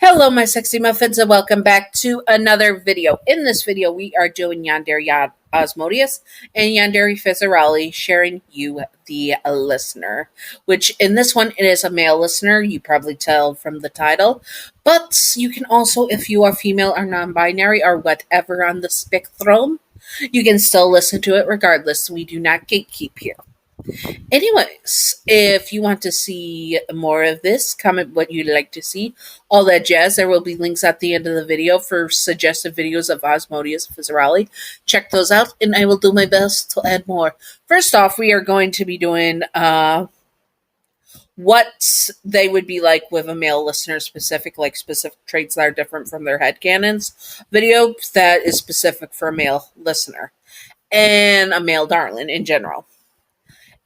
Hello, my sexy muffins, and welcome back to another video. In this video, we are doing Yandere Osmodius and Yandere Fizzarali, sharing you, the listener. Which, in this one, it is a male listener. You probably tell from the title. But you can also, if you are female or non-binary or whatever on the spectrum, you can still listen to it regardless. We do not gatekeep here. Anyways, if you want to see more of this, comment what you'd like to see. All that jazz. There will be links at the end of the video for suggested videos of Osmodius Fizzarali. Check those out, and I will do my best to add more. First off, we are going to be doing what they would be like with a male listener specific, like specific traits that are different from their headcanons video that is specific for a male listener and a male darling in general.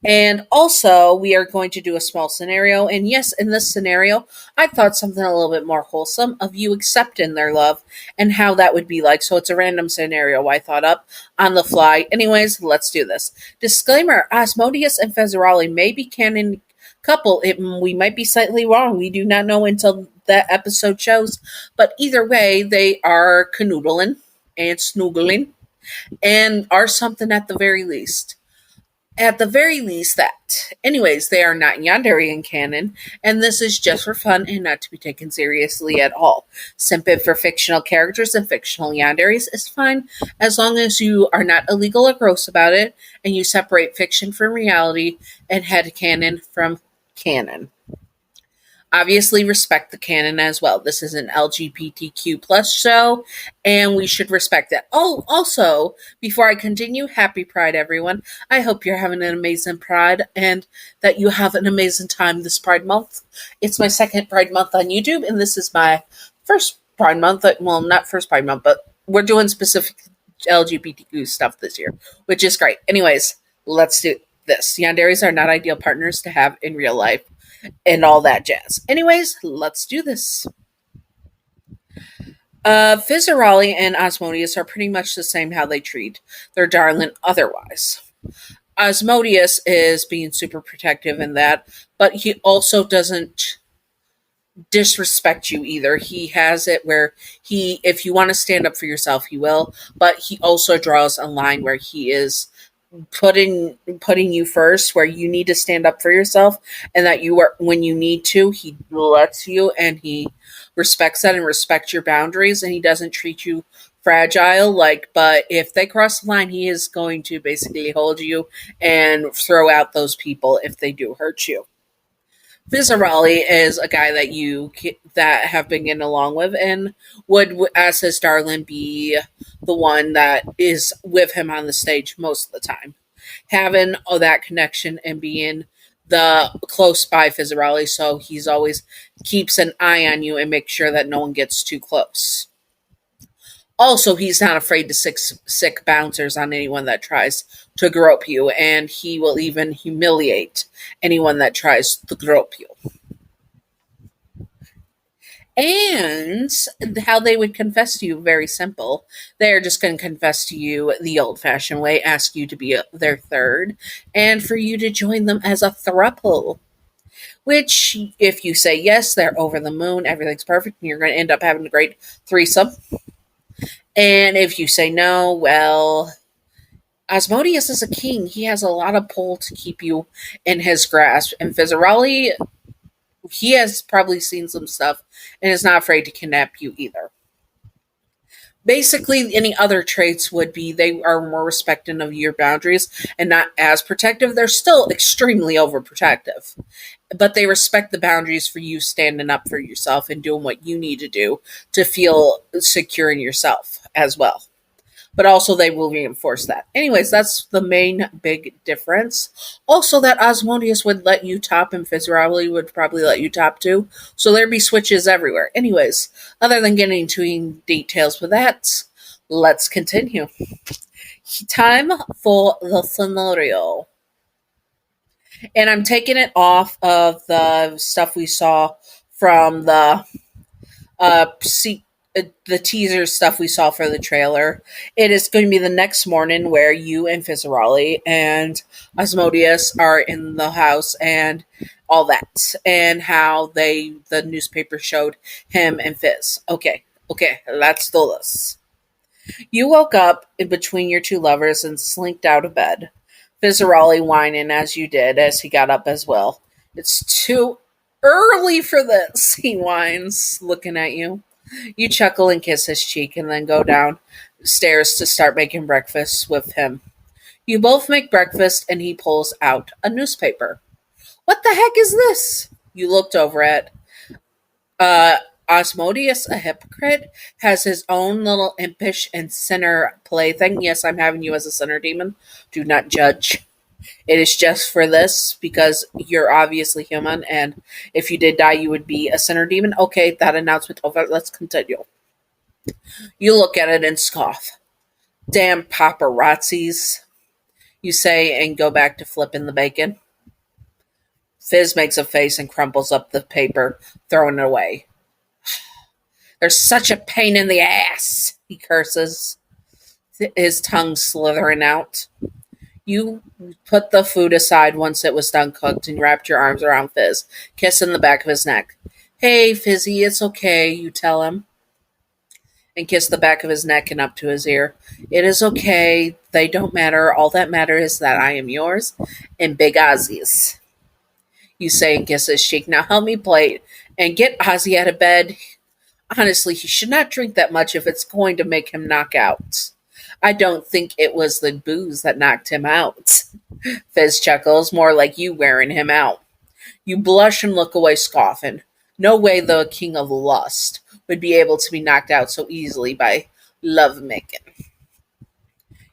And also, we are going to do a small scenario. And yes, in this scenario, I thought something a little bit more wholesome of you accepting their love and how that would be like. So it's a random scenario I thought up on the fly. Anyways, let's do this. Disclaimer, Osmodius and Fizzarali may be canon couple. We might be slightly wrong. We do not know until that episode shows. But either way, they are canoodling and snoogling and are something at the very least. At the very least, that. Anyways, they are not Yandere canon, and this is just for fun and not to be taken seriously at all. Simping for fictional characters and fictional Yanderes is fine, as long as you are not illegal or gross about it, and you separate fiction from reality and headcanon from canon. Obviously, respect the canon as well. This is an LGBTQ plus show, and we should respect it. Oh, also, before I continue, happy Pride, everyone. I hope you're having an amazing Pride and that you have an amazing time this Pride Month. It's my second Pride Month on YouTube, and this is my first Pride Month. Well, not first Pride Month, but we're doing specific LGBTQ stuff this year, which is great. Anyways, let's do this. Yanderes are not ideal partners to have in real life and all that jazz. Anyways, let's do this. Fizzarali and Osmodius are pretty much the same how they treat their darling otherwise. Osmodius is being super protective in that, but he also doesn't disrespect you either. He has it where if you want to stand up for yourself, he will, but he also draws a line where he is putting you first, where you need to stand up for yourself, and that you are, when you need to, he lets you, and he respects that and respects your boundaries, and he doesn't treat you fragile. But if they cross the line, he is going to basically hold you and throw out those people if they do hurt you. Fizzarali is a guy that have been getting along with, and would, as his darling, be the one that is with him on the stage most of the time, having all that connection and being the close by Fizzarali, so he's always keeps an eye on you and makes sure that no one gets too close. Also, he's not afraid to sick bouncers on anyone that tries to grope you, and he will even humiliate anyone that tries to grope you. And how they would confess to you, very simple. They're just going to confess to you the old-fashioned way, ask you to be their third, and for you to join them as a throuple. Which, if you say yes, they're over the moon, everything's perfect, and you're going to end up having a great threesome. And if you say no, well, Osmodius is a king. He has a lot of pull to keep you in his grasp. And Fizzarali, he has probably seen some stuff and is not afraid to kidnap you either. Basically, any other traits would be they are more respecting of your boundaries and not as protective. They're still extremely overprotective, but they respect the boundaries for you standing up for yourself and doing what you need to do to feel secure in yourself as well. But also they will reinforce that. Anyways, that's the main big difference. Also, that Osmodius would let you top and Fizzarali would probably let you top too. So there'd be switches everywhere. Anyways, other than getting into details with that, let's continue. Time for the scenario. And I'm taking it off of the stuff we saw from the the teaser stuff we saw for the trailer. It is going to be the next morning where you and Fizzaroli and Osmodius are in the house and all that, and how the newspaper showed him and Fizz. Okay, let's do this. You woke up in between your two lovers and slinked out of bed. Fizzaroli whining as you did as he got up as well. It's too early for this, he whines, looking at you. You chuckle and kiss his cheek and then go downstairs to start making breakfast with him. You both make breakfast and he pulls out a newspaper. What the heck is this? You looked over at uh, Osmodius, a hypocrite, has his own little impish and sinner plaything. Yes, I'm having you as a sinner demon. Do not judge. It is just for this because you're obviously human, and if you did die, you would be a sinner demon. Okay, that announcement over. Let's continue. You look at it and scoff. Damn paparazzis, you say, and go back to flipping the bacon. Fizz makes a face and crumples up the paper, throwing it away. They're such a pain in the ass, he curses, his tongue slithering out. You put the food aside once it was done cooked and wrapped your arms around Fizz, kissing the back of his neck. Hey, Fizzy, it's okay, you tell him, and kiss the back of his neck and up to his ear. It is okay. They don't matter. All that matters is that I am yours and Big Ozzie's. You say and kiss his cheek. Now help me play and get Ozzie out of bed. Honestly, he should not drink that much if it's going to make him knock out. I don't think it was the booze that knocked him out. Fizz chuckles, more like you wearing him out. You blush and look away, scoffing. No way the king of lust would be able to be knocked out so easily by love making.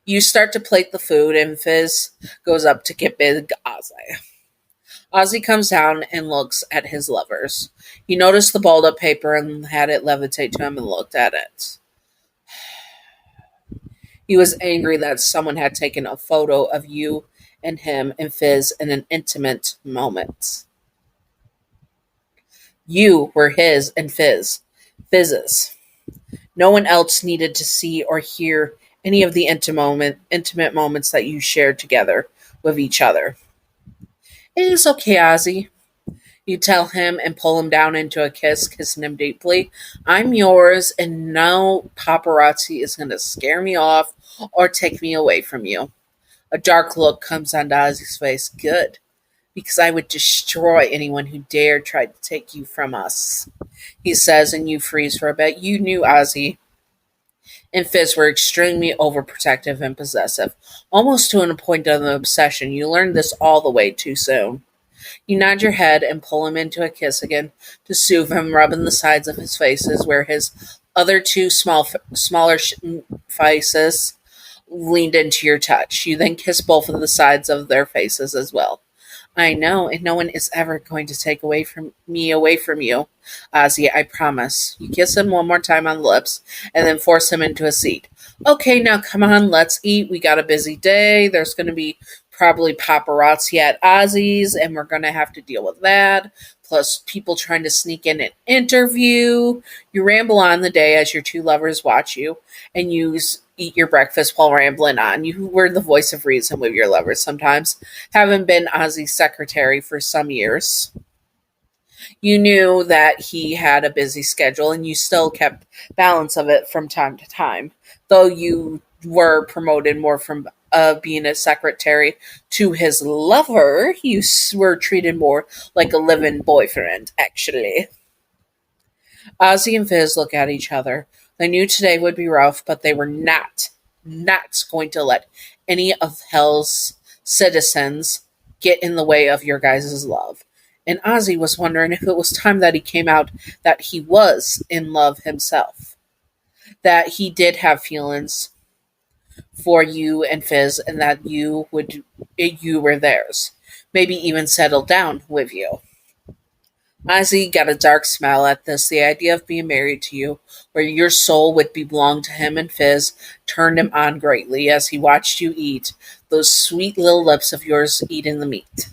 You start to plate the food, and Fizz goes up to get Big Ozzie. Ozzie comes down and looks at his lovers. He noticed the balled up paper and had it levitate to him and looked at it. He was angry that someone had taken a photo of you and him and Fizz in an intimate moment. You were his and Fizz's. No one else needed to see or hear any of the intimate moments that you shared together with each other. It is okay, Ozzie. You tell him and pull him down into a kiss, kissing him deeply. I'm yours, and no paparazzi is going to scare me off or take me away from you. A dark look comes onto Ozzie's face. Good, because I would destroy anyone who dared try to take you from us, he says, and you freeze for a bit. You knew Ozzie and Fizz were extremely overprotective and possessive, almost to a point of an obsession. You learned this all the way too soon. You nod your head and pull him into a kiss again to soothe him, rubbing the sides of his faces where his other two smaller faces leaned into your touch. You then kiss both of the sides of their faces as well. I know, and no one is ever going to take away from you, Ozzie, I promise. You kiss him one more time on the lips, and then force him into a seat. Okay, now come on, let's eat. We got a busy day. There's going to be probably paparazzi at Ozzie's, and we're going to have to deal with that. Plus, people trying to sneak in an interview. You ramble on the day as your two lovers watch you, and you eat your breakfast while rambling on. You were the voice of reason with your lovers sometimes, having been Ozzie's secretary for some years. You knew that he had a busy schedule, and you still kept balance of it from time to time, though you were promoted more from being a secretary to his lover. You were treated more like a living boyfriend, actually. Ozzie and Fizz look at each other. They knew today would be rough, but they were not going to let any of hell's citizens get in the way of your guys' love. And Ozzie was wondering if it was time that he came out that he was in love himself. That he did have feelings for you and Fizz, and that you were theirs. Maybe even settled down with you. Ozzie got a dark smile at this. The idea of being married to you, where your soul would belong to him and Fizz, turned him on greatly as he watched you eat, those sweet little lips of yours eating the meat.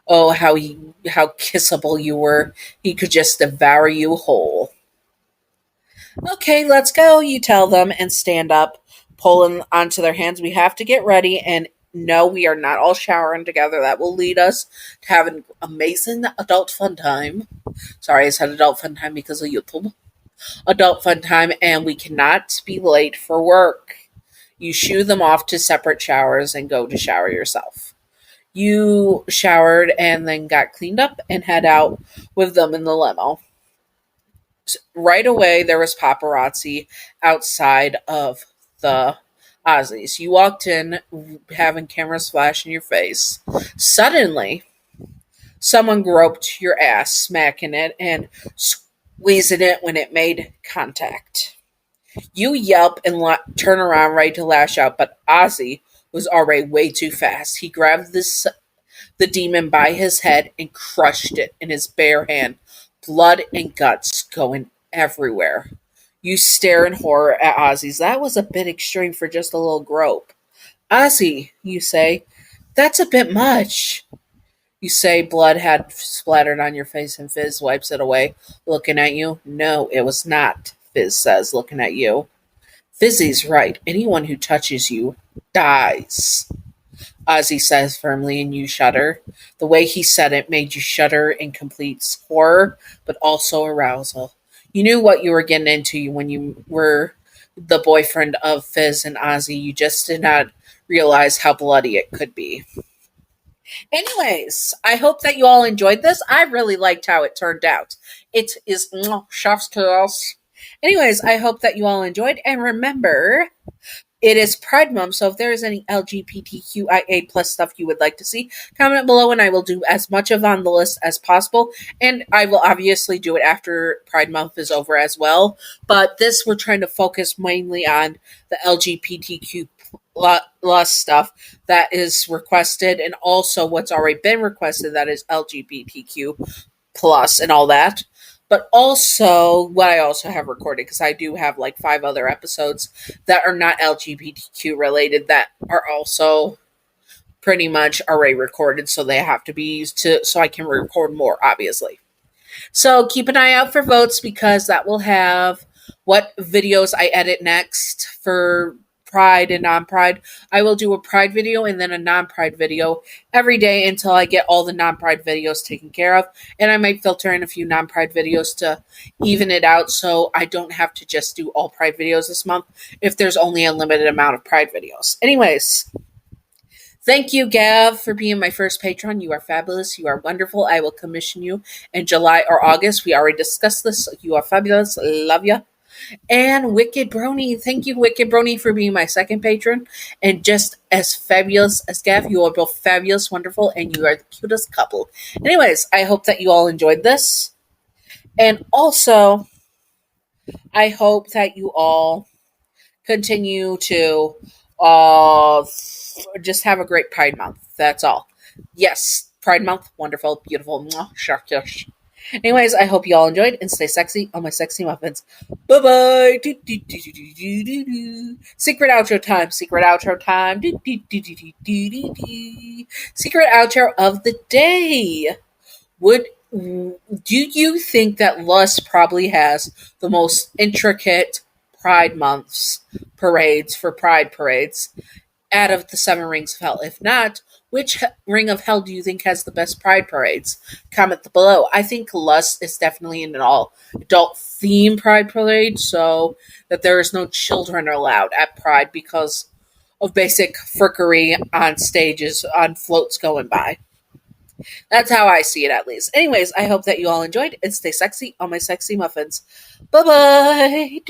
Oh, how kissable you were. He could just devour you whole. Okay, let's go, you tell them, and stand up, pulling onto their hands. We have to get ready, and no, we are not all showering together. That will lead us to have an amazing adult fun time. Sorry, I said adult fun time because of YouTube. Adult fun time, and we cannot be late for work. You shoo them off to separate showers and go to shower yourself. You showered and then got cleaned up and head out with them in the limo. Right away, there was paparazzi outside of the Ozzies. You walked in having cameras flash in your face. Suddenly, someone groped your ass, smacking it and squeezing it when it made contact. You yelp and turn around ready to lash out, but Ozzie was already way too fast. He grabbed the demon by his head and crushed it in his bare hand, blood and guts going everywhere. You stare in horror at Ozzy's. That was a bit extreme for just a little grope. Ozzy, you say, that's a bit much. You say blood had splattered on your face and Fizz wipes it away, looking at you. No, it was not, Fizz says, looking at you. Fizzy's right. Anyone who touches you dies. Ozzy says firmly, and you shudder. The way he said it made you shudder in complete horror, but also arousal. You knew what you were getting into when you were the boyfriend of Fizz and Ozzy. You just did not realize how bloody it could be. Anyways, I hope that you all enjoyed this. I really liked how it turned out. It is chef's chaos. Anyways, I hope that you all enjoyed, and remember, it is Pride Month, so if there is any LGBTQIA plus stuff you would like to see, comment below and I will do as much of on the list as possible. And I will obviously do it after Pride Month is over as well. But this, we're trying to focus mainly on the LGBTQ plus stuff that is requested, and also what's already been requested, that is LGBTQ plus and all that. But also, what I also have recorded, because I do have like 5 other episodes that are not LGBTQ related that are also pretty much already recorded, so they have to be used to, so I can record more, obviously. So keep an eye out for votes, because that will have what videos I edit next for Pride and non-Pride. I will do a Pride video and then a non-Pride video every day until I get all the non-Pride videos taken care of. And I might filter in a few non-Pride videos to even it out, so I don't have to just do all Pride videos this month if there's only a limited amount of Pride videos. Anyways, thank you, Gav, for being my first patron. You are fabulous. You are wonderful. I will commission you in July or August. We already discussed this. You are fabulous. Love ya. And Wicked Brony. Thank you, Wicked Brony, for being my second patron. And just as fabulous as Gav, you are both fabulous, wonderful, and you are the cutest couple. Anyways, I hope that you all enjoyed this. And also, I hope that you all continue to just have a great Pride Month. That's all. Yes, Pride Month, wonderful, beautiful, shark. Anyways, I hope you all enjoyed, and stay sexy on my sexy muffins. Bye bye. Secret outro time. Secret outro time. Secret outro of the day. Do you think that Lust probably has the most intricate Pride months parades for Pride parades out of the 7 rings of hell? If not, which ring of hell do you think has the best Pride parades? Comment below. I think Lust is definitely an all adult theme Pride parade, so that there is no children allowed at Pride because of basic frickery on stages, on floats going by. That's how I see it, at least. Anyways, I hope that you all enjoyed, and stay sexy on my sexy muffins. Bye bye.